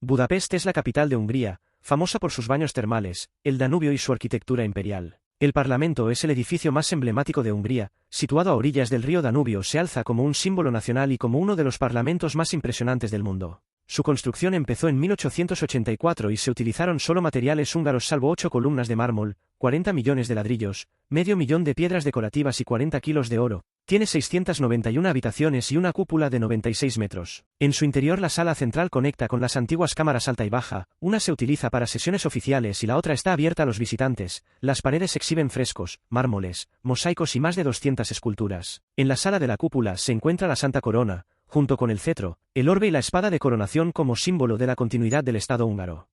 Budapest es la capital de Hungría, famosa por sus baños termales, el Danubio y su arquitectura imperial. El Parlamento es el edificio más emblemático de Hungría, situado a orillas del río Danubio, se alza como un símbolo nacional y como uno de los parlamentos más impresionantes del mundo. Su construcción empezó en 1884 y se utilizaron solo materiales húngaros salvo 8 columnas de mármol, 40 millones de ladrillos, medio millón de piedras decorativas y 40 kilos de oro. Tiene 691 habitaciones y una cúpula de 96 metros. En su interior la sala central conecta con las antiguas cámaras alta y baja, una se utiliza para sesiones oficiales y la otra está abierta a los visitantes. Las paredes exhiben frescos, mármoles, mosaicos y más de 200 esculturas. En la sala de la cúpula se encuentra la Santa Corona, junto con el cetro, el orbe y la espada de coronación como símbolo de la continuidad del Estado húngaro.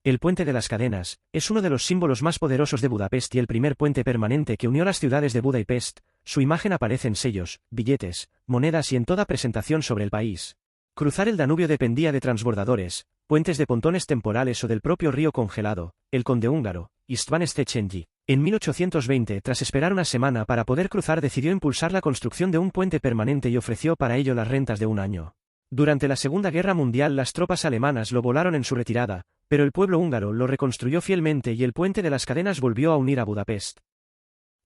El Puente de las Cadenas es uno de los símbolos más poderosos de Budapest y el primer puente permanente que unió las ciudades de Buda y Pest. Su imagen aparece en sellos, billetes, monedas y en toda presentación sobre el país. Cruzar el Danubio dependía de transbordadores, puentes de pontones temporales o del propio río congelado. El conde húngaro, István Széchenyi, en 1820, tras esperar una semana para poder cruzar, decidió impulsar la construcción de un puente permanente y ofreció para ello las rentas de un año. Durante la Segunda Guerra Mundial las tropas alemanas lo volaron en su retirada, pero el pueblo húngaro lo reconstruyó fielmente y el Puente de las Cadenas volvió a unir a Budapest.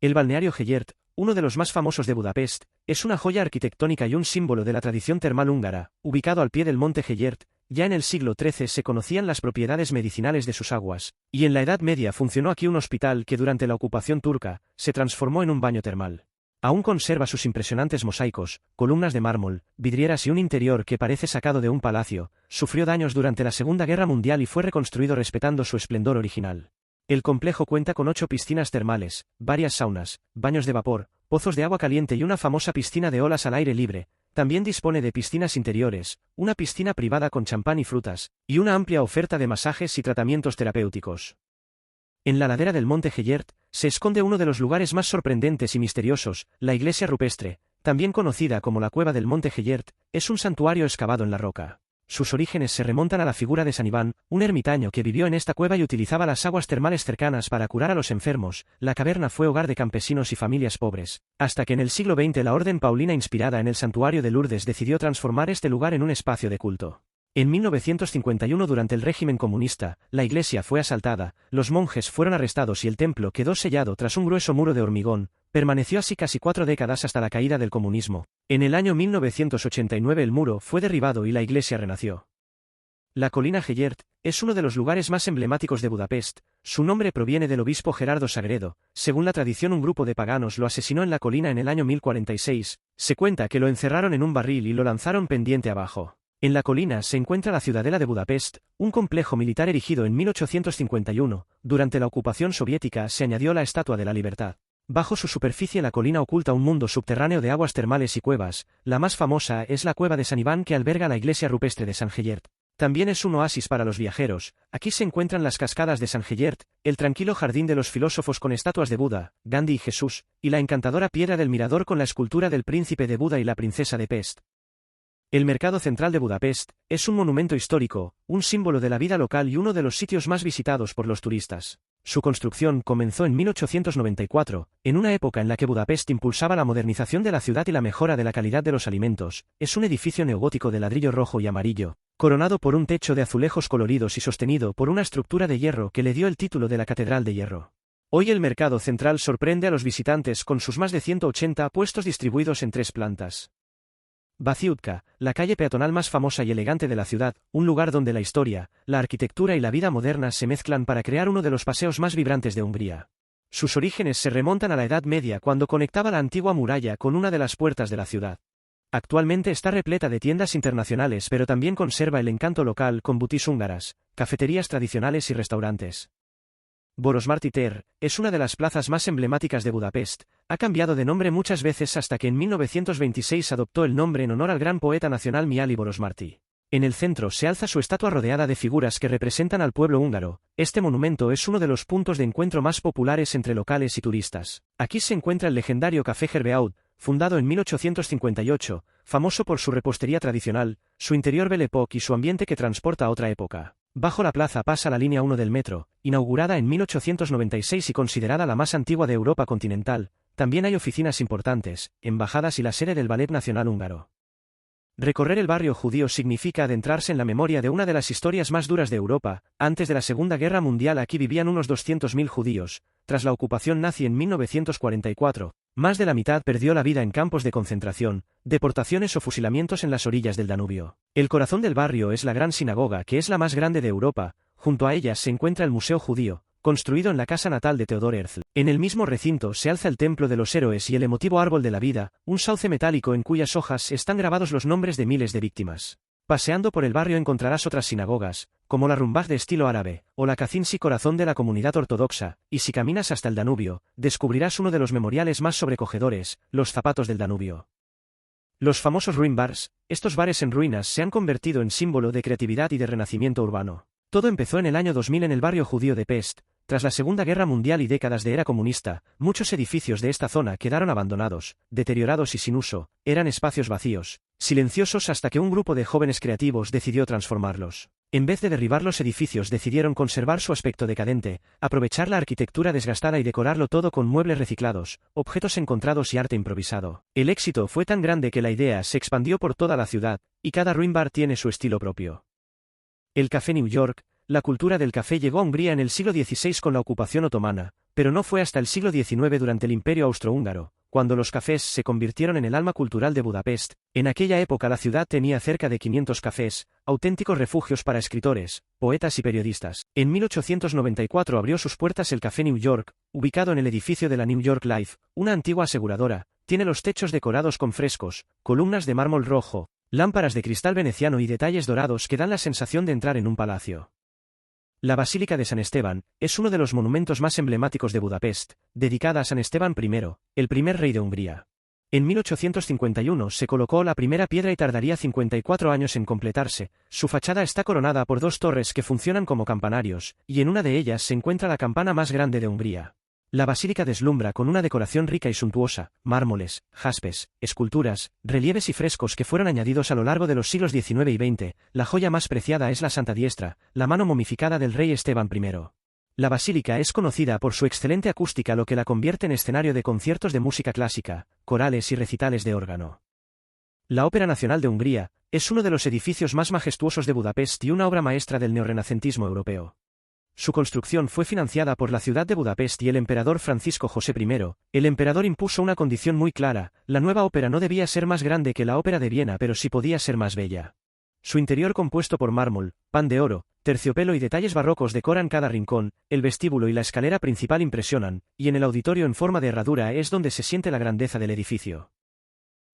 El balneario Gellért, uno de los más famosos de Budapest, es una joya arquitectónica y un símbolo de la tradición termal húngara. Ubicado al pie del monte Gellért, ya en el siglo XIII se conocían las propiedades medicinales de sus aguas, y en la Edad Media funcionó aquí un hospital que durante la ocupación turca se transformó en un baño termal. Aún conserva sus impresionantes mosaicos, columnas de mármol, vidrieras y un interior que parece sacado de un palacio. Sufrió daños durante la Segunda Guerra Mundial y fue reconstruido respetando su esplendor original. El complejo cuenta con 8 piscinas termales, varias saunas, baños de vapor, pozos de agua caliente y una famosa piscina de olas al aire libre. También dispone de piscinas interiores, una piscina privada con champán y frutas, y una amplia oferta de masajes y tratamientos terapéuticos. En la ladera del monte Gellért se esconde uno de los lugares más sorprendentes y misteriosos, la iglesia rupestre, también conocida como la cueva del monte Gellért, es un santuario excavado en la roca. Sus orígenes se remontan a la figura de San Iván, un ermitaño que vivió en esta cueva y utilizaba las aguas termales cercanas para curar a los enfermos. La caverna fue hogar de campesinos y familias pobres, hasta que en el siglo XX la orden paulina inspirada en el santuario de Lourdes decidió transformar este lugar en un espacio de culto. En 1951, durante el régimen comunista, la iglesia fue asaltada, los monjes fueron arrestados y el templo quedó sellado tras un grueso muro de hormigón. Permaneció así casi 4 décadas hasta la caída del comunismo. En el año 1989 el muro fue derribado y la iglesia renació. La colina Gellért es uno de los lugares más emblemáticos de Budapest. Su nombre proviene del obispo Gerardo Sagredo. Según la tradición, un grupo de paganos lo asesinó en la colina en el año 1046. Se cuenta que lo encerraron en un barril y lo lanzaron pendiente abajo. En la colina se encuentra la Ciudadela de Budapest, un complejo militar erigido en 1851. Durante la ocupación soviética se añadió la Estatua de la Libertad. Bajo su superficie la colina oculta un mundo subterráneo de aguas termales y cuevas. La más famosa es la cueva de San Iván, que alberga la iglesia rupestre de San Gellért. También es un oasis para los viajeros. Aquí se encuentran las cascadas de San Gellért, el tranquilo jardín de los filósofos con estatuas de Buda, Gandhi y Jesús, y la encantadora piedra del mirador con la escultura del príncipe de Buda y la princesa de Pest. El mercado central de Budapest es un monumento histórico, un símbolo de la vida local y uno de los sitios más visitados por los turistas. Su construcción comenzó en 1894, en una época en la que Budapest impulsaba la modernización de la ciudad y la mejora de la calidad de los alimentos. Es un edificio neogótico de ladrillo rojo y amarillo, coronado por un techo de azulejos coloridos y sostenido por una estructura de hierro que le dio el título de la Catedral de Hierro. Hoy el mercado central sorprende a los visitantes con sus más de 180 puestos distribuidos en 3 plantas. Váci-utca, la calle peatonal más famosa y elegante de la ciudad, un lugar donde la historia, la arquitectura y la vida moderna se mezclan para crear uno de los paseos más vibrantes de Hungría. Sus orígenes se remontan a la Edad Media, cuando conectaba la antigua muralla con una de las puertas de la ciudad. Actualmente está repleta de tiendas internacionales, pero también conserva el encanto local con boutiques húngaras, cafeterías tradicionales y restaurantes. Vörösmarty tér es una de las plazas más emblemáticas de Budapest. Ha cambiado de nombre muchas veces hasta que en 1926 adoptó el nombre en honor al gran poeta nacional Mihály Vörösmarty. En el centro se alza su estatua rodeada de figuras que representan al pueblo húngaro. Este monumento es uno de los puntos de encuentro más populares entre locales y turistas. Aquí se encuentra el legendario Café Gerbeaud, fundado en 1858, famoso por su repostería tradicional, su interior Belle Époque y su ambiente que transporta a otra época. Bajo la plaza pasa la línea 1 del metro, inaugurada en 1896 y considerada la más antigua de Europa continental. También hay oficinas importantes, embajadas y la sede del Ballet Nacional húngaro. Recorrer el barrio judío significa adentrarse en la memoria de una de las historias más duras de Europa. Antes de la Segunda Guerra Mundial aquí vivían unos 200.000 judíos. Tras la ocupación nazi en 1944, más de la mitad perdió la vida en campos de concentración, deportaciones o fusilamientos en las orillas del Danubio. El corazón del barrio es la Gran Sinagoga, que es la más grande de Europa. Junto a ella se encuentra el Museo Judío, construido en la casa natal de Theodor Herzl. En el mismo recinto se alza el Templo de los Héroes y el emotivo Árbol de la Vida, un sauce metálico en cuyas hojas están grabados los nombres de miles de víctimas. Paseando por el barrio encontrarás otras sinagogas, como la Rumbach de estilo árabe, o la Kazinsi corazón de la comunidad ortodoxa, y si caminas hasta el Danubio, descubrirás uno de los memoriales más sobrecogedores, los zapatos del Danubio. Los famosos Ruinbars, estos bares en ruinas se han convertido en símbolo de creatividad y de renacimiento urbano. Todo empezó en el año 2000 en el barrio judío de Pest. Tras la Segunda Guerra Mundial y décadas de era comunista, muchos edificios de esta zona quedaron abandonados, deteriorados y sin uso. Eran espacios vacíos, silenciosos, hasta que un grupo de jóvenes creativos decidió transformarlos. En vez de derribar los edificios, decidieron conservar su aspecto decadente, aprovechar la arquitectura desgastada y decorarlo todo con muebles reciclados, objetos encontrados y arte improvisado. El éxito fue tan grande que la idea se expandió por toda la ciudad, y cada ruinbar tiene su estilo propio. El Café New York. La cultura del café llegó a Hungría en el siglo XVI con la ocupación otomana, pero no fue hasta el siglo XIX durante el Imperio Austrohúngaro, cuando los cafés se convirtieron en el alma cultural de Budapest. En aquella época la ciudad tenía cerca de 500 cafés, auténticos refugios para escritores, poetas y periodistas. En 1894 abrió sus puertas el Café New York, ubicado en el edificio de la New York Life, una antigua aseguradora. Tiene los techos decorados con frescos, columnas de mármol rojo, lámparas de cristal veneciano y detalles dorados que dan la sensación de entrar en un palacio. La Basílica de San Esteban es uno de los monumentos más emblemáticos de Budapest, dedicada a San Esteban I, el primer rey de Hungría. En 1851 se colocó la primera piedra y tardaría 54 años en completarse. Su fachada está coronada por dos torres que funcionan como campanarios, y en una de ellas se encuentra la campana más grande de Hungría. La basílica deslumbra con una decoración rica y suntuosa, mármoles, jaspes, esculturas, relieves y frescos que fueron añadidos a lo largo de los siglos XIX y XX. La joya más preciada es la Santa Diestra, la mano momificada del rey Esteban I. La basílica es conocida por su excelente acústica, lo que la convierte en escenario de conciertos de música clásica, corales y recitales de órgano. La Ópera Nacional de Hungría es uno de los edificios más majestuosos de Budapest y una obra maestra del neorrenacentismo europeo. Su construcción fue financiada por la ciudad de Budapest y el emperador Francisco José I. El emperador impuso una condición muy clara: la nueva ópera no debía ser más grande que la ópera de Viena, pero sí podía ser más bella. Su interior, compuesto por mármol, pan de oro, terciopelo y detalles barrocos, decoran cada rincón. El vestíbulo y la escalera principal impresionan, y en el auditorio en forma de herradura es donde se siente la grandeza del edificio.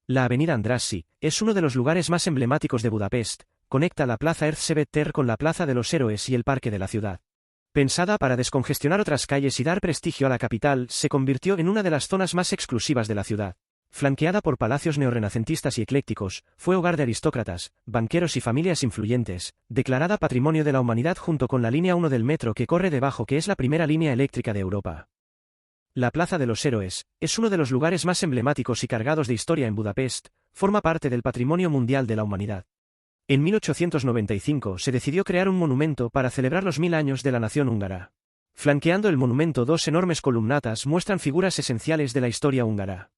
La avenida Andrássy es uno de los lugares más emblemáticos de Budapest. Conecta la plaza Erzsébet tér con la plaza de los Héroes y el parque de la ciudad. Pensada para descongestionar otras calles y dar prestigio a la capital, se convirtió en una de las zonas más exclusivas de la ciudad. Flanqueada por palacios neorrenacentistas y eclécticos, fue hogar de aristócratas, banqueros y familias influyentes, declarada Patrimonio de la Humanidad junto con la línea 1 del metro que corre debajo, que es la primera línea eléctrica de Europa. La Plaza de los Héroes es uno de los lugares más emblemáticos y cargados de historia en Budapest. Forma parte del Patrimonio Mundial de la Humanidad. En 1895 se decidió crear un monumento para celebrar los 1000 años de la nación húngara. Flanqueando el monumento, dos enormes columnatas muestran figuras esenciales de la historia húngara.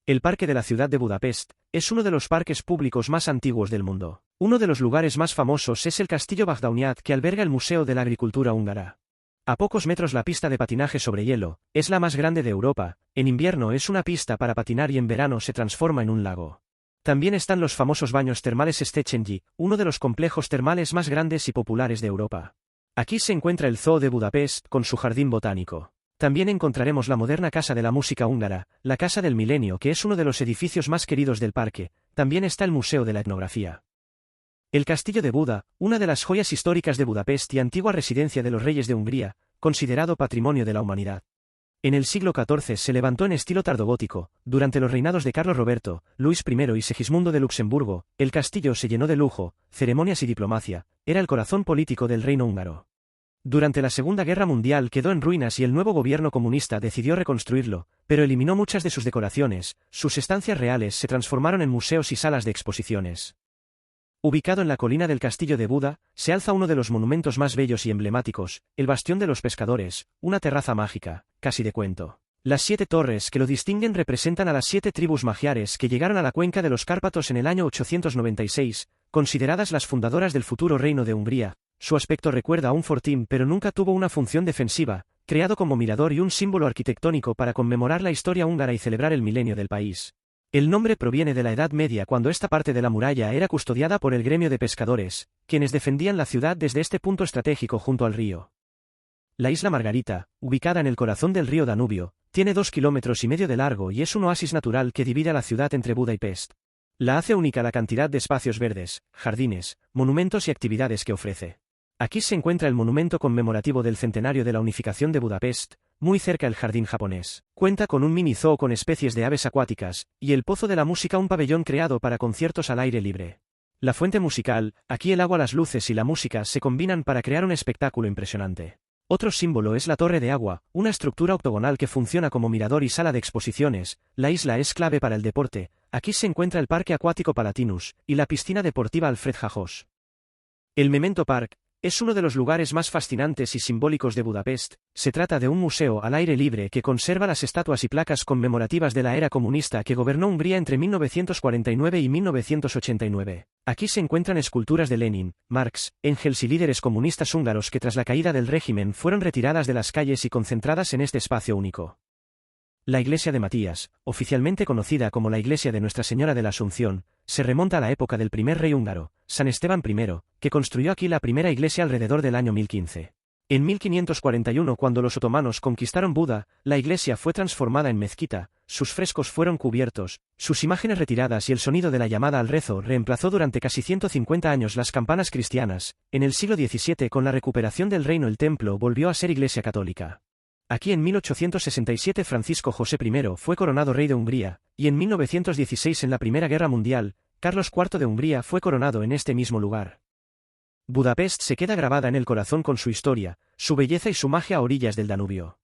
El Parque de la ciudad de Budapest es uno de los parques públicos más antiguos del mundo. Uno de los lugares más famosos es el Castillo Bagdauniat, que alberga el Museo de la Agricultura húngara. A pocos metros la pista de patinaje sobre hielo, es la más grande de Europa. En invierno es una pista para patinar y en verano se transforma en un lago. También están los famosos baños termales Széchenyi, uno de los complejos termales más grandes y populares de Europa. Aquí se encuentra el Zoo de Budapest con su jardín botánico. También encontraremos la moderna Casa de la Música húngara, la Casa del Milenio, que es uno de los edificios más queridos del parque. También está el Museo de la Etnografía. El Castillo de Buda, una de las joyas históricas de Budapest y antigua residencia de los reyes de Hungría, considerado Patrimonio de la Humanidad. En el siglo XIV se levantó en estilo tardogótico. Durante los reinados de Carlos Roberto, Luis I y Segismundo de Luxemburgo, el castillo se llenó de lujo, ceremonias y diplomacia. Era el corazón político del reino húngaro. Durante la Segunda Guerra Mundial quedó en ruinas y el nuevo gobierno comunista decidió reconstruirlo, pero eliminó muchas de sus decoraciones. Sus estancias reales se transformaron en museos y salas de exposiciones. Ubicado en la colina del Castillo de Buda, se alza uno de los monumentos más bellos y emblemáticos, el Bastión de los Pescadores, una terraza mágica, casi de cuento. Las 7 torres que lo distinguen representan a las 7 tribus magiares que llegaron a la cuenca de los Cárpatos en el año 896, consideradas las fundadoras del futuro reino de Hungría. Su aspecto recuerda a un fortín pero nunca tuvo una función defensiva, creado como mirador y un símbolo arquitectónico para conmemorar la historia húngara y celebrar el milenio del país. El nombre proviene de la Edad Media cuando esta parte de la muralla era custodiada por el gremio de pescadores, quienes defendían la ciudad desde este punto estratégico junto al río. La isla Margarita, ubicada en el corazón del río Danubio, tiene 2,5 kilómetros de largo y es un oasis natural que divide a la ciudad entre Buda y Pest. La hace única la cantidad de espacios verdes, jardines, monumentos y actividades que ofrece. Aquí se encuentra el monumento conmemorativo del centenario de la unificación de Budapest, muy cerca el jardín japonés. Cuenta con un mini zoo con especies de aves acuáticas, y el Pozo de la Música, un pabellón creado para conciertos al aire libre. La fuente musical, aquí el agua, las luces y la música se combinan para crear un espectáculo impresionante. Otro símbolo es la Torre de Agua, una estructura octogonal que funciona como mirador y sala de exposiciones. La isla es clave para el deporte, aquí se encuentra el Parque Acuático Palatinus, y la piscina deportiva Alfred Jajos. El Memento Park es uno de los lugares más fascinantes y simbólicos de Budapest. Se trata de un museo al aire libre que conserva las estatuas y placas conmemorativas de la era comunista que gobernó Hungría entre 1949 y 1989. Aquí se encuentran esculturas de Lenin, Marx, Engels y líderes comunistas húngaros que tras la caída del régimen fueron retiradas de las calles y concentradas en este espacio único. La iglesia de Matías, oficialmente conocida como la iglesia de Nuestra Señora de la Asunción, se remonta a la época del primer rey húngaro, San Esteban I, que construyó aquí la primera iglesia alrededor del año 1015. En 1541, cuando los otomanos conquistaron Buda, la iglesia fue transformada en mezquita, sus frescos fueron cubiertos, sus imágenes retiradas y el sonido de la llamada al rezo reemplazó durante casi 150 años las campanas cristianas. En el siglo XVII, con la recuperación del reino, el templo volvió a ser iglesia católica. Aquí en 1867 Francisco José I fue coronado rey de Hungría, y en 1916 en la Primera Guerra Mundial, Carlos IV de Hungría fue coronado en este mismo lugar. Budapest se queda grabada en el corazón con su historia, su belleza y su magia a orillas del Danubio.